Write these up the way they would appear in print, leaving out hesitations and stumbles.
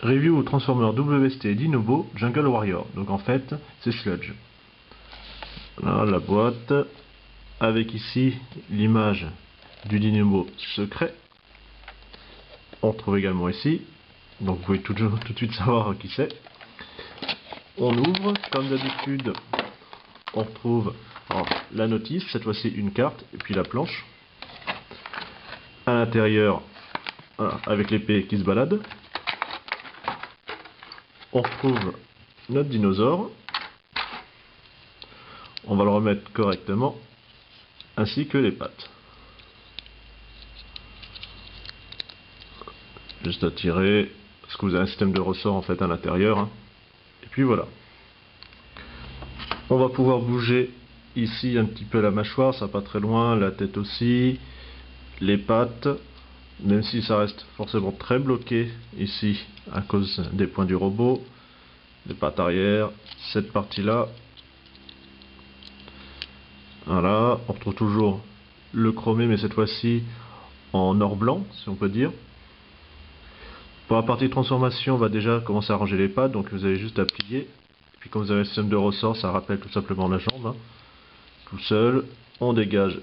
Review Transformer WST Dinobo Jungle Warrior. Donc en fait, c'est Sludge. Là, la boîte, avec ici l'image du Dinobo secret. On retrouve également ici, donc vous pouvez tout de suite savoir qui c'est. On ouvre, comme d'habitude, on retrouve la notice, cette fois-ci une carte, et puis la planche. À l'intérieur, avec l'épée qui se balade. On retrouve notre dinosaure. On va le remettre correctement, ainsi que les pattes. Juste à tirer, parce que vous avez un système de ressort en fait à l'intérieur. Et puis voilà. On va pouvoir bouger ici un petit peu la mâchoire, ça pas très loin, la tête aussi, les pattes, même si ça reste forcément très bloqué ici à cause des points du robot, les pattes arrière, cette partie là. Voilà, on retrouve toujours le chromé, mais cette fois-ci en or blanc, si on peut dire. Pour la partie transformation, on va déjà commencer à ranger les pattes, donc vous avez juste à plier. Et puis comme vous avez un système de ressort, ça rappelle tout simplement la jambe. Tout seul, on dégage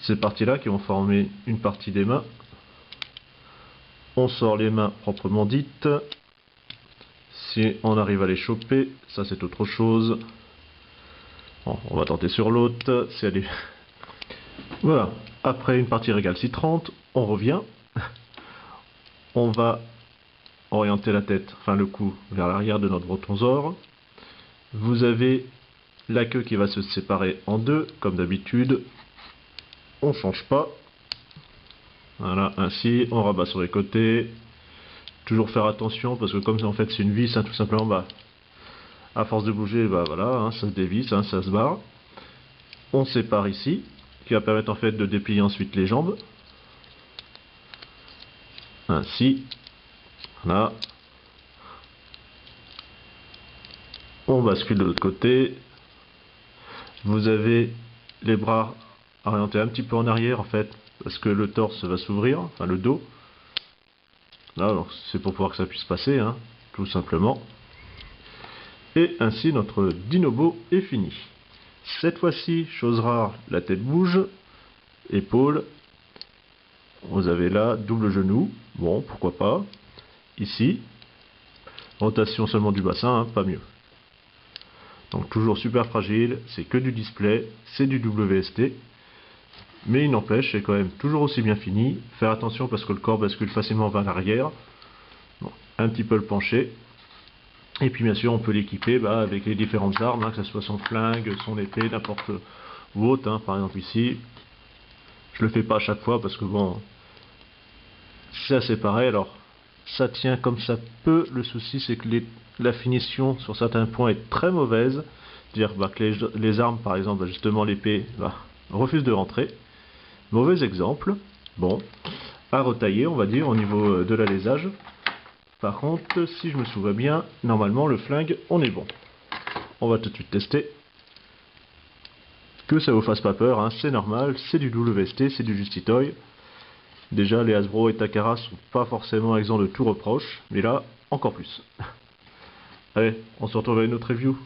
ces parties-là qui vont former une partie des mains. On sort les mains proprement dites. Si on arrive à les choper, ça c'est autre chose. Bon, on va tenter sur l'autre. Si elle est... Voilà. Après une partie égale 6,30, on revient. On va orienter la tête, enfin le cou, vers l'arrière de notre brontosaure. Vous avez la queue qui va se séparer en deux, comme d'habitude. On ne change pas. Voilà, ainsi, on rabat sur les côtés. Toujours faire attention, parce que comme en fait c'est une vis, tout simplement, à force de bouger, voilà, ça se dévisse, ça se barre. On sépare ici, qui va permettre en fait de déplier ensuite les jambes. Ainsi, voilà. On bascule de l'autre côté. Vous avez les bras orientés un petit peu en arrière en fait, parce que le torse va s'ouvrir, enfin le dos. Là, c'est pour pouvoir que ça puisse passer, tout simplement. Et ainsi notre Dinobo est fini. Cette fois-ci, chose rare, la tête bouge, épaules. Vous avez là double genou, bon pourquoi pas. Ici, rotation seulement du bassin, pas mieux. Donc toujours super fragile, c'est que du display, c'est du WST. Mais il n'empêche, c'est quand même toujours aussi bien fini. Faire attention parce que le corps bascule facilement vers l'arrière. Bon, un petit peu le pencher. Et puis bien sûr, on peut l'équiper avec les différentes armes, que ce soit son flingue, son épée, n'importe où autre. Par exemple ici, je le fais pas à chaque fois parce que bon, c'est assez pareil. Alors, ça tient comme ça peut. Le souci, c'est que la finition sur certains points est très mauvaise. C'est-à-dire que les armes, par exemple, justement l'épée, refuse de rentrer. Mauvais exemple. Bon, à retailler, on va dire, au niveau de l'alésage. Par contre, si je me souviens bien, normalement le flingue, on est bon. On va tout de suite tester. Que ça vous fasse pas peur, c'est normal, c'est du WST, c'est du Justitoy. Déjà, les Hasbro et Takara sont pas forcément exempts de tout reproche, mais là, encore plus. Allez, on se retrouve avec une autre review.